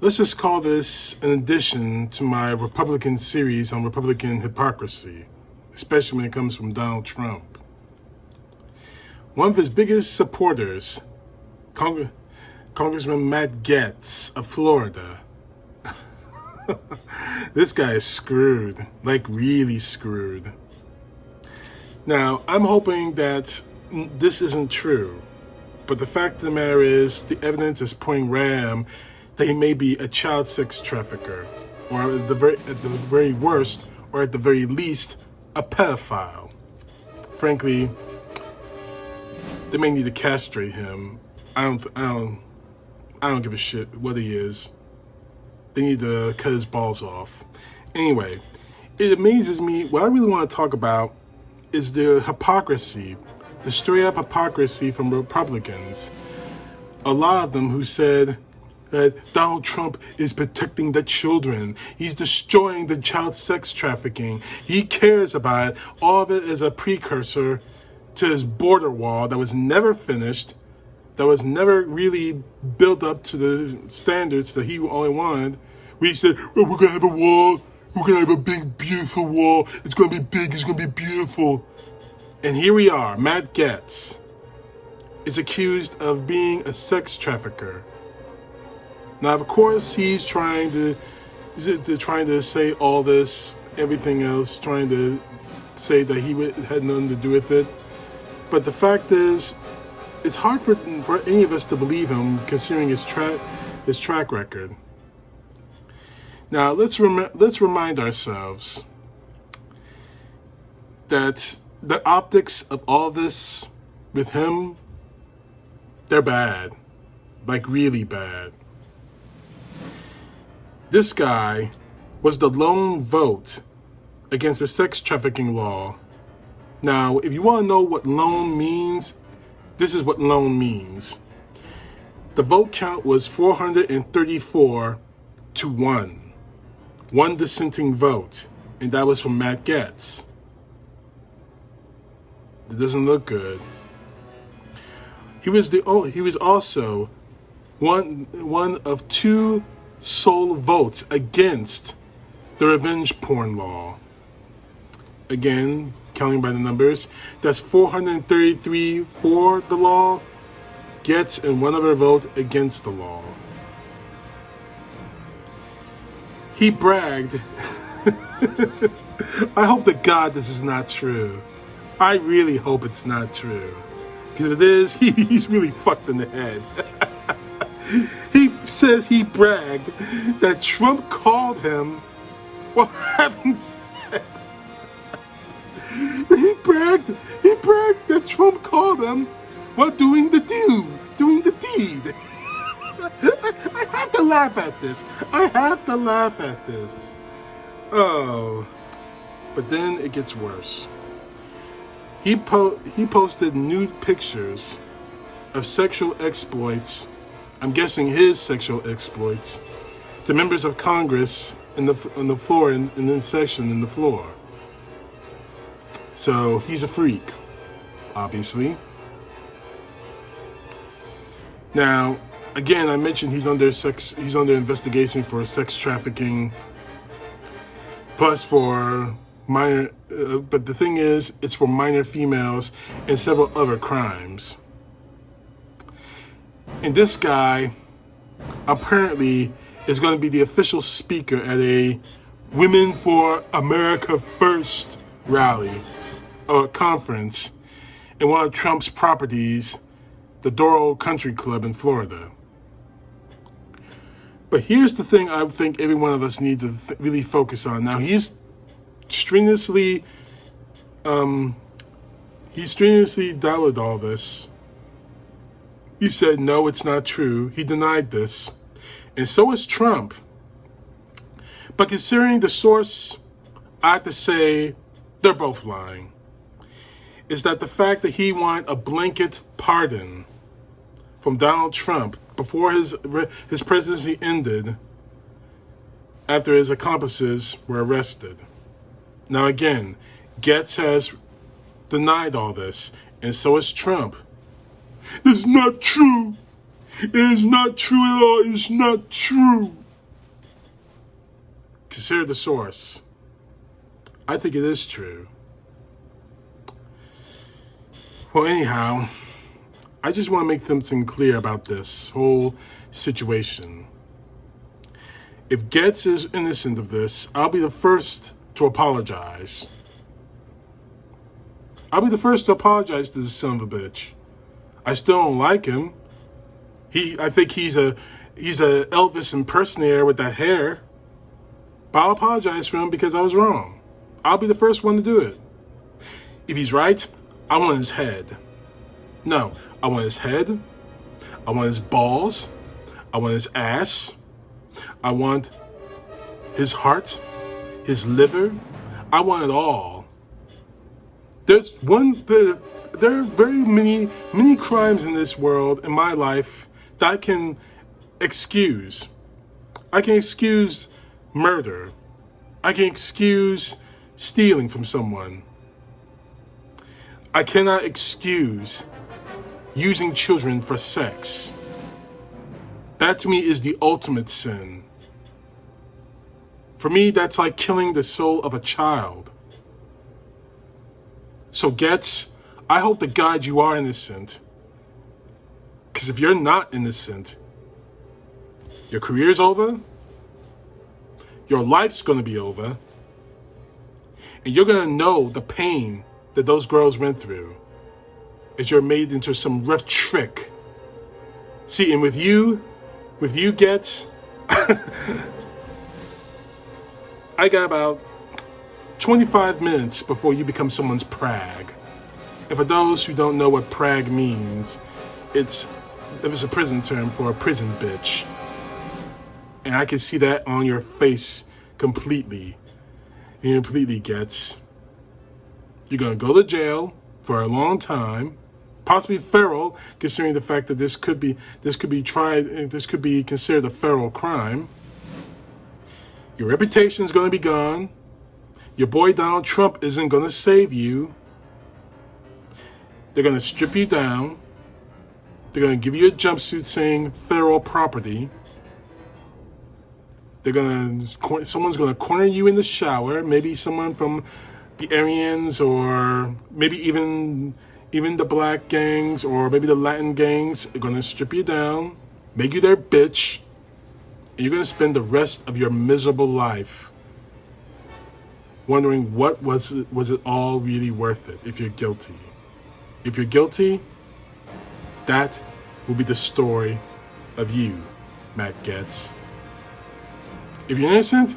Let's just call this an addition to my Republican series on Republican hypocrisy, especially when it comes from Donald Trump. One of his biggest supporters, Congressman Matt Gaetz of Florida. This guy is screwed, like really screwed. Now, I'm hoping that this isn't true, but the fact of the matter is the evidence is pointing ram that he may be a child sex trafficker, or at the very worst, or at the very least, a pedophile. Frankly, they may need to castrate him. I don't give a shit what he is. They need to cut his balls off. Anyway, it amazes me. What I really want to talk about is the hypocrisy, the straight up hypocrisy from Republicans. A lot of them who said that Donald Trump is protecting the children. He's destroying the child sex trafficking. He cares about it. All of it is a precursor to his border wall that was never finished, that was never really built up to the standards that he only wanted. We said, well, we're going to have a wall. We're going to have a big, beautiful wall. It's going to be big. It's going to be beautiful. And here we are. Matt Geatz is accused of being a sex trafficker. Now, of course, he's trying to say all this, everything else, trying to say that he had nothing to do with it. But the fact is, it's hard for any of us to believe him, considering his track record. Now, let's remind ourselves that the optics of all this with him, they're bad, like really bad. This guy was the lone vote against the sex trafficking law. Now, if you want to know what lone means, this is what lone means. The vote count was 434 to 1. One dissenting vote, and that was from Matt Geatz. It doesn't look good. He was also one of two sole votes against the revenge porn law. Again, counting by the numbers, that's 433 for the law, Geatz and one other vote against the law. He bragged. I hope to God this is not true. I really hope it's not true. Because if it is, he's really fucked in the head. He says he bragged that Trump called him while having sex. He bragged that Trump called him while doing the deed. I have to laugh at this. Oh, but then it gets worse. He posted nude pictures of sexual exploits, I'm guessing his sexual exploits, to members of Congress on the floor, in the session in the floor. So he's a freak, obviously. Now, again, I mentioned he's under investigation for sex trafficking, plus for minor. But the thing is, it's for minor females and several other crimes. And this guy apparently is going to be the official speaker at a Women for America First rally or conference in one of Trump's properties, the Doral Country Club in Florida. But here's the thing I think every one of us need to really focus on. Now, he's strenuously doubted all this. He said, no, it's not true. He denied this. And so is Trump. But considering the source, I have to say they're both lying. Is that the fact that he wanted a blanket pardon from Donald Trump before his presidency ended, after his accomplices were arrested. Now again, Geatz has denied all this, and so is Trump. It's not true. It is not true at all. It's not true. consider the source. I think it is true. Well, anyhow, I just want to make something clear about this whole situation. If Geatz is innocent of this, I'll be the first to apologize. I'll be the first to apologize to this son of a bitch. I still don't like him. I think he's a Elvis impersonator with that hair. But I'll apologize for him because I was wrong. I'll be the first one to do it. If he's right, I want his head. No, I want his head. I want his balls. I want his ass. I want his heart, his liver. I want it all. There are very many crimes in this world, in my life, that I can excuse. I can excuse murder. I can excuse stealing from someone. I cannot excuse using children for sex. That to me is the ultimate sin. For me, that's like killing the soul of a child. So Geatz, I hope to God you are innocent. Because if you're not innocent, your career's over, your life's going to be over, and you're going to know the pain that those girls went through as you're made into some rough trick. See, and with you Geatz, I got about 25 minutes before you become someone's prag. And for those who don't know what prag means, it's a prison term for a prison bitch. And I can see that on your face completely. Geatz. You're gonna go to jail for a long time, possibly feral, considering the fact that this could be considered a feral crime. Your reputation is gonna be gone. Your boy Donald Trump isn't gonna save you. They're gonna strip you down. They're gonna give you a jumpsuit saying federal property. Someone's gonna corner you in the shower. Maybe someone from the Aryans, or maybe even the black gangs, or maybe the Latin gangs are gonna strip you down, make you their bitch, and you're gonna spend the rest of your miserable life wondering what was it all really worth it if you're guilty. If you're guilty, that will be the story of you, Matt Geatz. If you're innocent,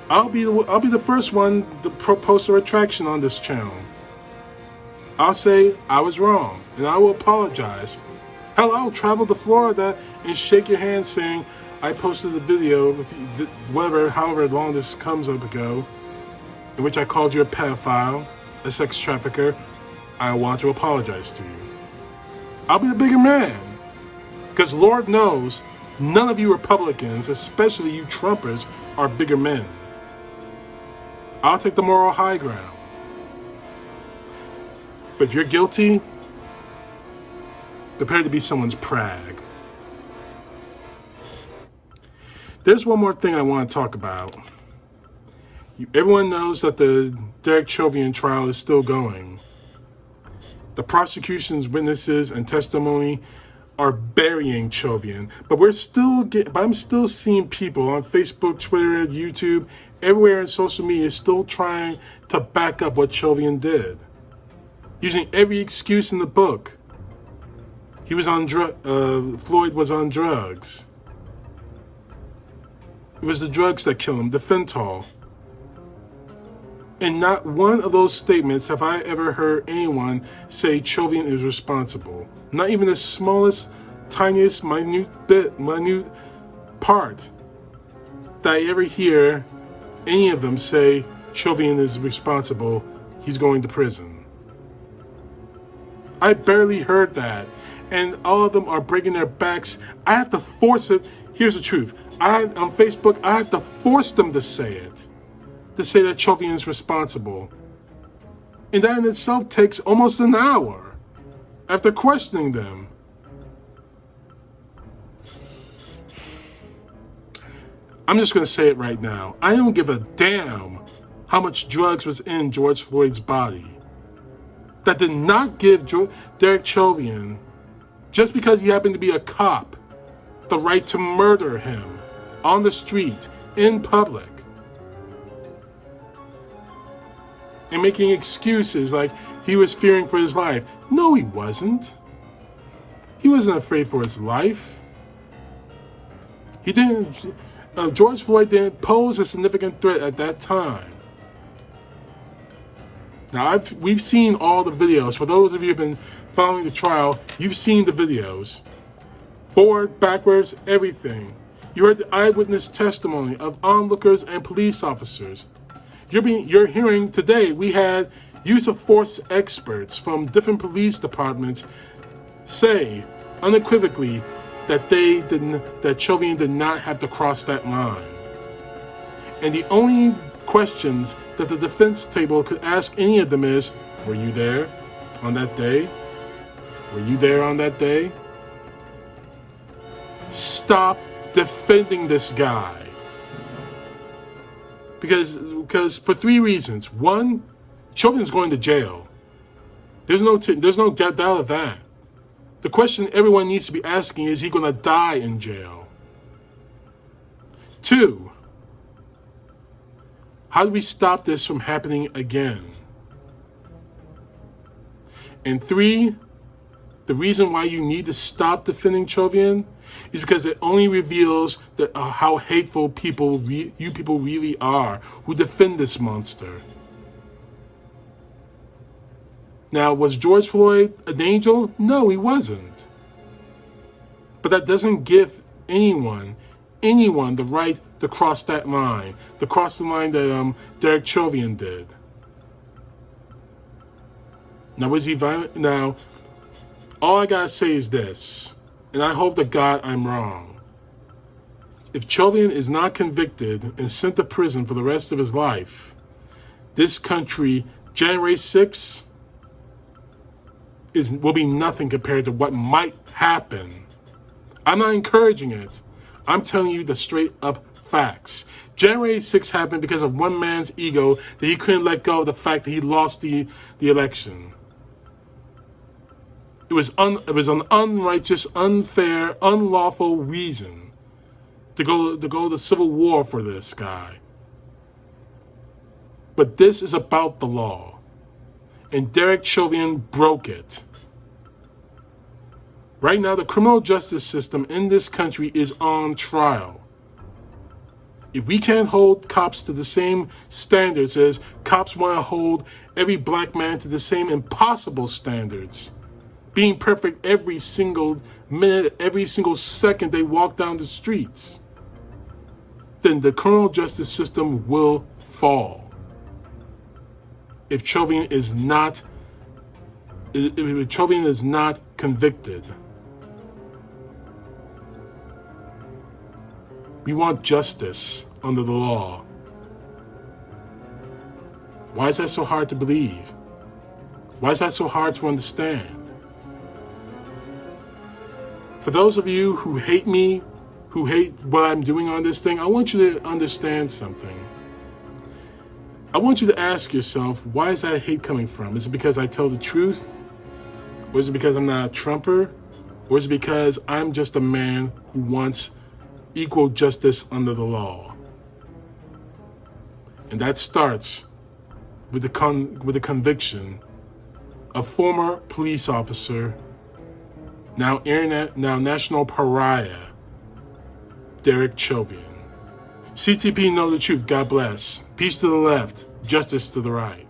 I'll be the first one to post a retraction on this channel. I'll say I was wrong, and I will apologize. Hell, I'll travel to Florida and shake your hand saying I posted a video, however long this comes up ago, in which I called you a pedophile, a sex trafficker. I want to apologize to you. I'll be the bigger man. Because Lord knows, none of you Republicans, especially you Trumpers, are bigger men. I'll take the moral high ground. But if you're guilty, prepare to be someone's prag. There's one more thing I want to talk about. Everyone knows that the Derek Chovian trial is still going. The prosecution's witnesses and testimony are burying Chovian, but I'm still seeing people on Facebook, Twitter, YouTube, everywhere in social media still trying to back up what Chovian did, using every excuse in the book. He was on Floyd was on drugs. It was the drugs that killed him, the fentanyl. And not one of those statements have I ever heard anyone say Chovian is responsible. Not even the smallest, tiniest, minute part that I ever hear any of them say Chovian is responsible, he's going to prison. I barely heard that. And all of them are breaking their backs. I have to force it. Here's the truth. On Facebook, I have to force them to say it. To say that Chovian is responsible. And that in itself takes almost an hour after questioning them. I'm just going to say it right now. I don't give a damn how much drugs was in George Floyd's body. That did not give Derek Chovian, just because he happened to be a cop, the right to murder him on the street, in public. And making excuses like he was fearing for his life. No, he wasn't. He wasn't afraid for his life. He didn't. George Floyd didn't pose a significant threat at that time. Now, we've seen all the videos. For those of you who have been following the trial, you've seen the videos. Forward, backwards, everything. You heard the eyewitness testimony of onlookers and police officers. You're hearing today, we had use of force experts from different police departments say unequivocally that that Chovian did not have to cross that line. And the only questions that the defense table could ask any of them is, were you there on that day? Were you there on that day? Stop defending this guy. Because for three reasons. One, Chovian's going to jail. There's no doubt of that. The question everyone needs to be asking is he going to die in jail? Two, how do we stop this from happening again? And three, the reason why you need to stop defending Chovian is because it only reveals that how hateful you people really are who defend this monster. Now, was George Floyd an angel? No, he wasn't. But that doesn't give anyone the right to cross that line, to cross the line that Derek Chovian did. Now, was he violent? Now, all I gotta say is this, and I hope to God I'm wrong. If Chovian is not convicted and sent to prison for the rest of his life, this country, January 6th, will be nothing compared to what might happen. I'm not encouraging it. I'm telling you the straight up facts. January 6th happened because of one man's ego that he couldn't let go of the fact that he lost the election. It was an unrighteous, unfair, unlawful reason to go to civil war for this guy. But this is about the law. And Derek Chovian broke it. Right now, the criminal justice system in this country is on trial. If we can't hold cops to the same standards as cops want to hold every black man to the same impossible standards, being perfect every single minute, every single second they walk down the streets, then the criminal justice system will fall. If Chovian is not convicted. We want justice under the law. Why is that so hard to believe? Why is that so hard to understand? For those of you who hate me, who hate what I'm doing on this thing, I want you to understand something. I want you to ask yourself, why is that hate coming from? Is it because I tell the truth? Or is it because I'm not a Trumper? Or is it because I'm just a man who wants equal justice under the law? And that starts with the conviction of former police officer, now national pariah, Derek Chovian. CTP know the truth. God bless. Peace to the left, justice to the right.